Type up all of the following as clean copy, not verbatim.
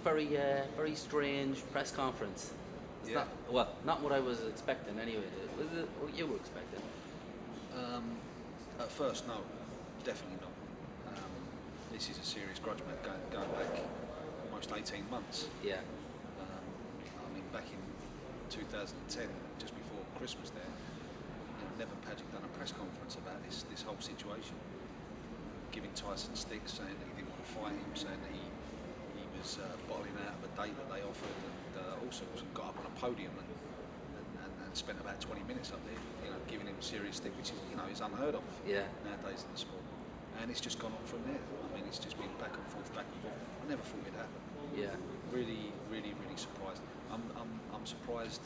very strange press conference. It's Yeah. not well, not what I was expecting anyway. Was it what you were expecting? Um, at first, no, definitely not. This is a serious grudge match going back almost 18 months. Yeah, Um, I mean, back in 2010, just before Christmas, Neven Pajkic done a press conference about this whole situation, giving Tyson sticks, saying that he didn't want to fight him, saying that he was bottling out of a date that they offered, and all sorts, and got up on a podium and spent about 20 minutes up there, giving him a serious stick, which is unheard of yeah, nowadays in the sport. And it's just gone on from there. I mean, it's just been back and forth, back and forth. I never thought it'd happen. yeah, Really, really, really surprised. I'm surprised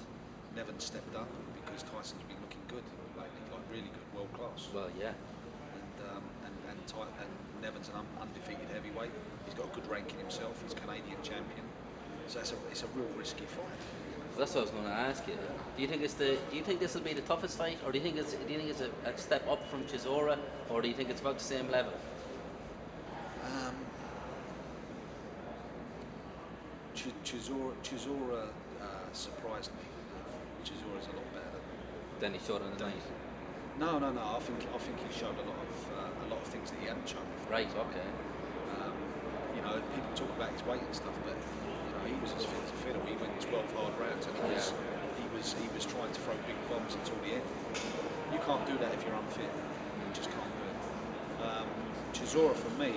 Neven stepped up, because Tyson's been looking good lately, like really good, world class. well, yeah, And Neven's an undefeated heavyweight. He's got a good ranking himself. He's Canadian champion. So it's a real risky fight. well, that's what I was going to ask you. Do you think this will be the toughest fight, or do you think it's a step up from Chisora, or do you think it's about the same level? Um, Chisora surprised me. Chisora's a lot better Then he showed on the than. night. No. I think he showed a lot of things that he hadn't shown before. Right. Okay. Um, People talk about his weight and stuff, but he was as fit as a fiddle. He went 12 hard rounds, and he was trying to throw big bombs until the end. You can't do that if you're unfit. You just can't do it. Chisora, for me,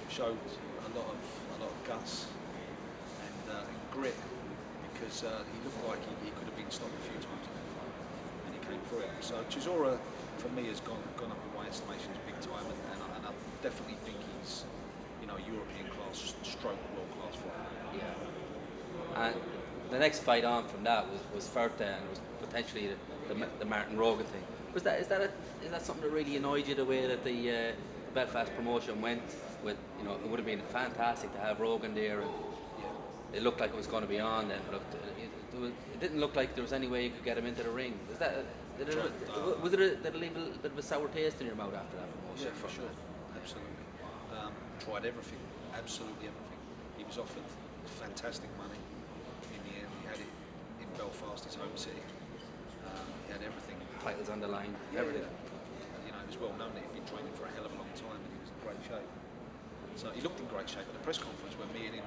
showed a lot of guts and grit, because he looked like he could have been stopped a few times, and he came through it. So Chisora, for me, has gone up in my estimations big time, and I definitely think he's European class stroke world class fighter. Yeah. And the next fight on from that was Ferta, and was potentially the Martin Rogan thing. Is that something that really annoyed you, the way that the Belfast promotion went? With it would have been fantastic to have Rogan there, and Yeah. it looked like it was going to be on then, but it didn't look like there was any way you could get him into the ring. Was that did it, was it did it leave a bit of a sour taste in your mouth after that promotion? Yeah, for sure. Absolutely. Tried everything, absolutely everything. He was offered fantastic money. In the end, he had it in Belfast, his home city. He had everything. Titles on the line, Yeah, everything. yeah. It was well known that he'd been training for a hell of a long time, and he was in great shape. So he looked in great shape at the press conference when me and him,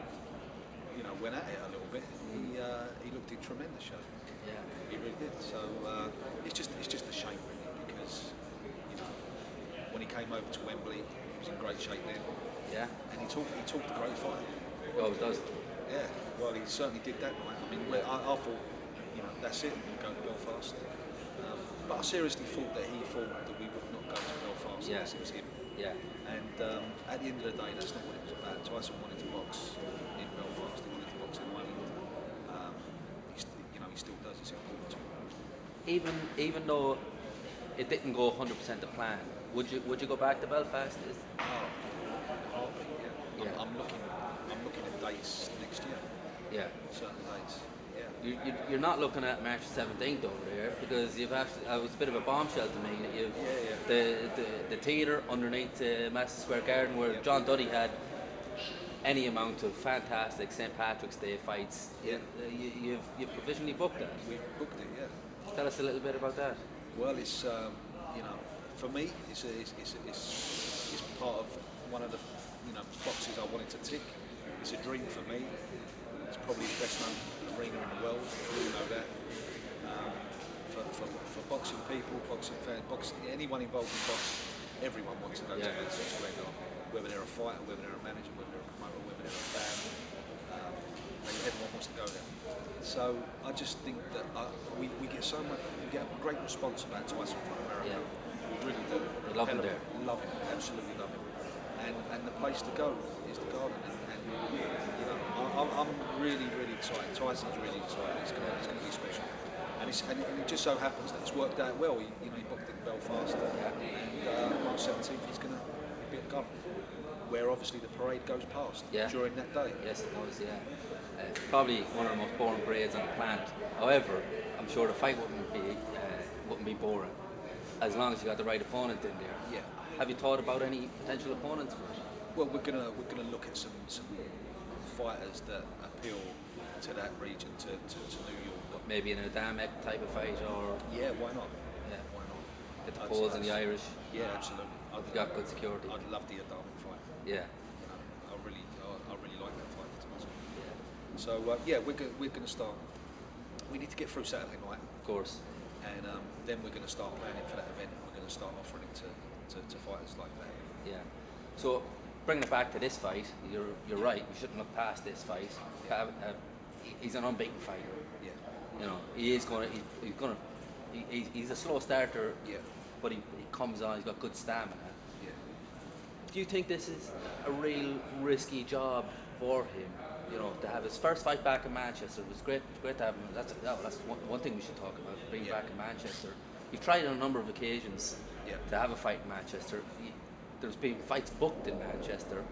went at it a little bit. He looked in tremendous shape. Yeah. He really did. So it's just a shame, really, because when he came over to Wembley, he was in great shape then. Yeah. And he talked a great fight. Oh, it does. Yeah, well, he certainly did that night. I mean, I thought, that's it, we go to Belfast. But I seriously thought that he thought that we would not go to Belfast Yeah. unless it was him. Yeah. And at the end of the day, that's not what it was about. Tyson wanted to box in Belfast. He wanted to box in Ireland. He still does. It's important to him. Even though it didn't go 100% to plan, would you go back to Belfast? Oh, heartbeat, yeah. Yeah. I'm looking at dates next year. Yeah. Certain dates. Yeah. You're not looking at March 17th over there, because it was a bit of a bombshell to me. You've the theatre underneath Madison Square Garden, where John Duddy had any amount of fantastic St. Patrick's Day fights. Yeah. You've provisionally booked that. We've booked it, yeah. Tell us a little bit about that. Well, it's for me, it's part of one of the boxes I wanted to tick. It's a dream for me. It's probably the best known arena in the world. We all know that. For boxing people, boxing fans, anyone involved in boxing, everyone wants to go to Madison Square Garden. Whether they're a fighter, whether they're a manager, whether they're a promoter, whether they're a fan, everyone wants to go there. So I just think that we get we get a great response about Tyson from America. Yeah. We really do. They love him there. Love him, absolutely love him. And the place to go is the Garden. And I'm really, really excited. Tyson's really excited. It's going to be special. And it just so happens that it's worked out well. He booked in Belfast, and March 17th he's going to be at Garden, where obviously the parade goes past during that day. Yes, it was. Yeah. Probably one of the most boring parades on the planet. However, I'm sure the fight wouldn't be boring, as long as you got the right opponent in there. Yeah. Have you thought about any potential opponents for it? Well, we're gonna look at some fighters that appeal to that region, to New York. Maybe an Adamek type of fight, or Yeah, why not? yeah, Why not? get the Poles and the Irish. Yeah, absolutely. You've got good security. I'd love the Adamek fight. Yeah. You know, I really like that fight. To be honest. Yeah. So yeah, we're going to start. We need to get through Saturday night, Of course. and then we're going to start planning for that event. We're going to start offering it to fighters like that. Yeah. So bringing it back to this fight, you're right. We shouldn't look past this fight. He's an unbeaten fighter. Yeah. You know, he's a slow starter. Yeah. But he comes on. He's got good stamina. Yeah. Do you think this is a real risky job for him? You know, to have his first fight back in Manchester, it was great to have him. That's one thing we should talk about. Being back in Manchester, you've tried on a number of occasions to have a fight in Manchester. There's been fights booked in Manchester,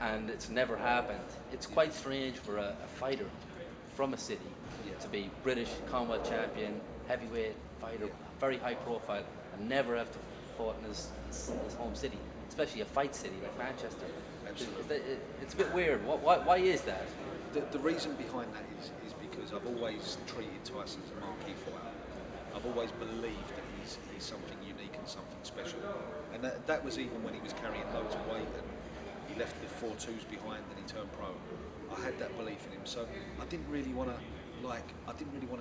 and it's never happened. It's quite strange for a fighter from a city to be British Commonwealth champion, heavyweight fighter, very high profile, and never have to fought in his home city, especially a fight city like Manchester. Absolutely. It's a bit weird. Why is that? The reason behind that is because I've always treated Tyson as a marquee fighter. I've always believed that he's something unique and something special. And that was even when he was carrying loads of weight and he left the 4-2s behind and he turned pro. I had that belief in him. So I didn't really want to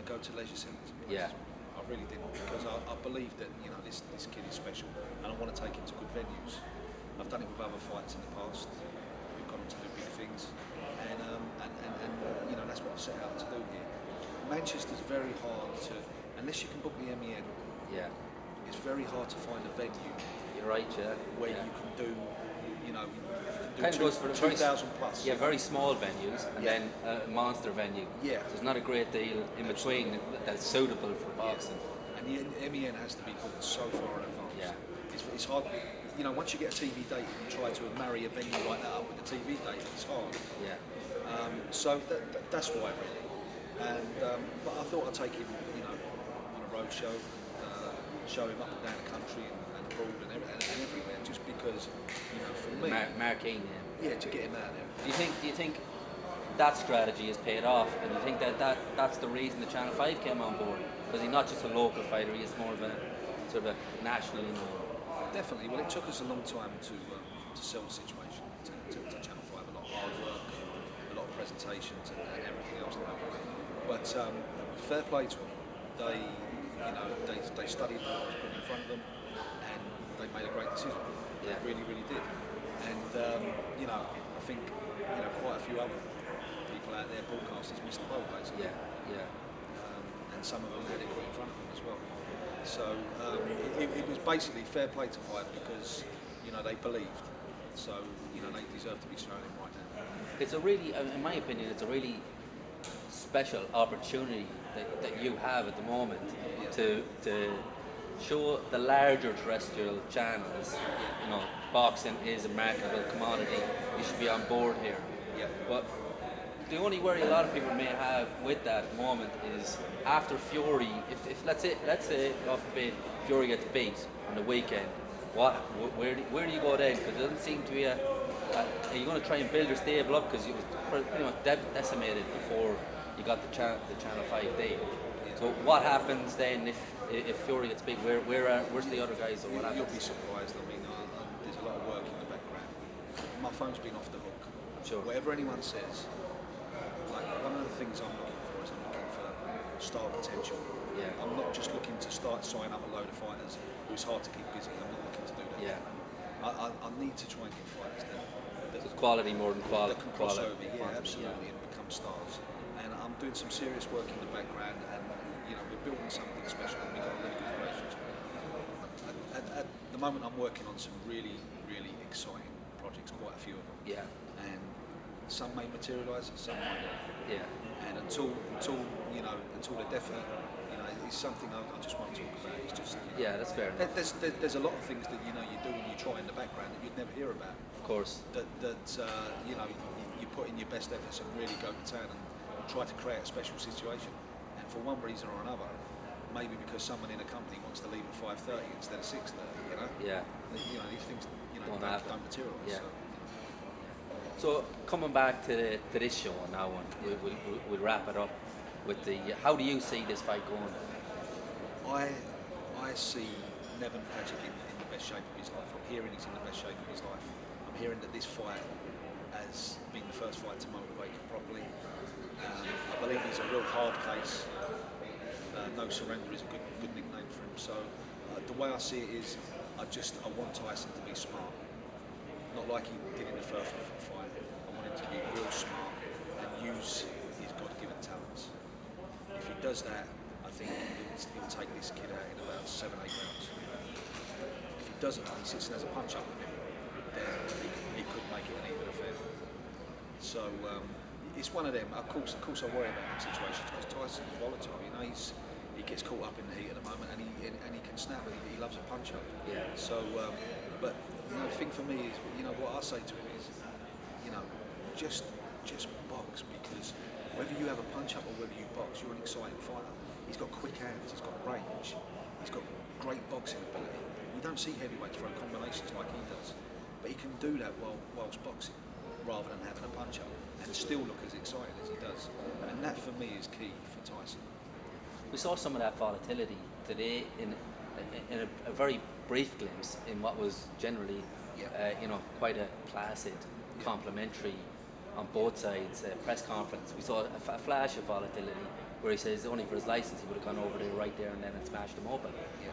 go to leisure centres. Yeah. I really didn't, because I believe that, you know, this kid is special and I want to take him to good venues. I've done it with other fights in the past. We've gone on to do big things, and you know, that's what I set out to do here. Manchester's very hard to, unless you can book the MEN. Yeah. It's very hard to find a venue. You're right. Yeah. Where you can do, you know, kind of goes for 2,000 plus. Yeah, very small venues, and then a monster venue. Yeah. So there's not a great deal in between that's suitable for boxing. And the MEN has to be booked so far in advance. Yeah. It's hard. You know, once you get a TV date and try to marry a venue like that up with a TV date, it's hard. Yeah. So that's why, really. And but I thought I'd take him, you know, on a road show, show him up and down the country and abroad and everywhere, just because, you know, for me, marquee. Yeah, to get him out there. Do you think that strategy has paid off, and you think that's the reason the Channel 5 came on board? Because he's not just a local fighter; he is more of a sort of a nationally known. Definitely. Well, it took us a long time to sell the situation to Channel 5. A lot of hard work, a lot of presentations, and everything else. But fair play to them. They studied what was put in front of them, and they made a great decision. Yeah. They really did. And you know, I think, you know, quite a few other people out there, broadcasters, missed the boat basically. Yeah. And some of them had it put in front of them as well. So it was basically fair play to Five, because, you know, they believed. So, you know, they deserve to be shown in right now. It's a really, in my opinion, it's a really special opportunity that you have at the moment to show the larger terrestrial channels, you know, boxing is a marketable commodity. You should be on board here. Yeah. But the only worry a lot of people may have with that moment is after Fury, if let's say God forbid Fury gets beat on the weekend, where do you go then? Because it doesn't seem to be are you going to try and build your stable up, because you was pretty much decimated before you got the Channel 5 deal. So what happens then if Fury gets beat? Where's the other guys, or what happens? You'll be surprised. I mean, there's a lot of work in the background. My phone's been off the hook. Sure. Whatever anyone says, like, one of the things I'm looking for is I'm looking for star potential. Yeah. I'm not just looking to sign up a load of fighters who's hard to keep busy. I'm not looking to do that. Yeah. I need to try and get fighters that So it's quality more than quality. that can cross over, quantity, absolutely, and become stars. And I'm doing some serious work in the background, and, you know, we're building something special, and we've got a really good relationship. At the moment, I'm working on some really exciting projects, quite a few of them. Yeah. And some may materialise, and some might not. Yeah. And until they're definite, you know, it's something I just want to talk about. It's just, you know, Yeah, that's fair enough. There's a lot of things that, you know, you do and you try in the background that you'd never hear about. Of course. That you know, you put in your best efforts and really go to town and try to create a special situation. And for one reason or another, maybe because someone in a company wants to leave at 5:30 instead of 6:30, you know. Yeah. You know, these things, you know, Don't don't happen. materialise. Yeah. So, So coming back to this show now, and we'll wrap it up with the. How do you see this fight going? I I see Neven Pajkic in the best shape of his life. I'm hearing he's in the best shape of his life. I'm hearing that this fight has been the first fight to motivate him properly. I believe he's a real hard case. No surrender is a good nickname for him. So the way I see it is, I want Tyson to be smart, not like he did in the first fight. I want him to be real smart and use his God-given talents. If he does that, I think he'll take this kid out in about 7-8 rounds. If he doesn't, and he sits and has a punch up with him, then he could make it an even affair. So it's one of them. Of course, I worry about them situations because Tyson's volatile. You know, he gets caught up in the heat at the moment, and he can snap. He loves a punch up. Yeah. So, but you know, the thing for me is, you know, what I say to him is, you know, just box, because whether you have a punch up or whether you box, you're an exciting fighter. He's got quick hands. He's got range. He's got great boxing ability. You don't see heavyweights throw combinations like he does, but he can do that whilst boxing, rather than having a punch up, and still look as excited as he does. And that for me is key for Tyson. We saw some of that volatility today in a very brief glimpse in what was generally, you know, quite a placid, complimentary on both sides press conference. We saw a flash of volatility where he says only for his license he would have gone over there right there and then and smashed him open. Yeah.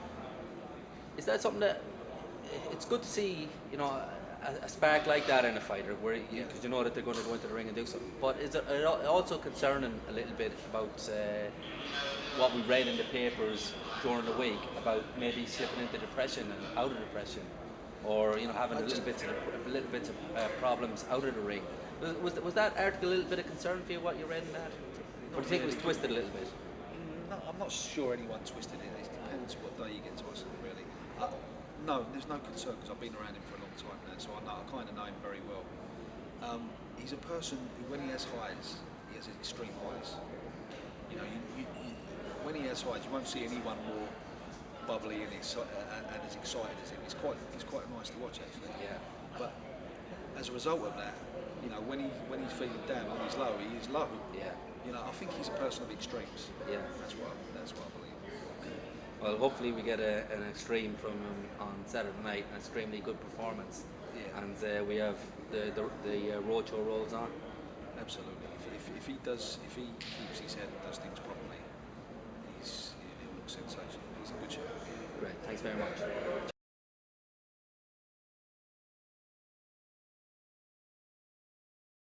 Is that something that it's good to see, you know, a spark like that in a fighter, where because you know that they're going to go into the ring and do something. But is it also concerning a little bit about what we read in the papers during the week about maybe slipping into depression and out of depression, or you know having a little bit of problems out of the ring? Was that article a little bit of concern for you, what you read in that? Or do you think it was twisted a little bit? No, I'm not sure anyone twisted it. It depends what day you get Tyson, really. No, there's no concern because I've been around him for a long time now, so I kind of know him very well. He's a person who, when he has highs, he has extreme highs. You know, when he has highs, you won't see anyone more bubbly and as excited as him. He's quite nice to watch, actually. Yeah. But as a result of that, you know, when he's feeling down, when he's low, he is low. Yeah. You know, I think he's a person of extremes. Yeah. That's what I believe. Well, hopefully we get an extreme from him on Saturday night, an extremely good performance. Yeah. And we have the roadshow rolls on. Absolutely. If he keeps his head and does things properly, he'll look sensational. He's a good show. Great. Thanks very much.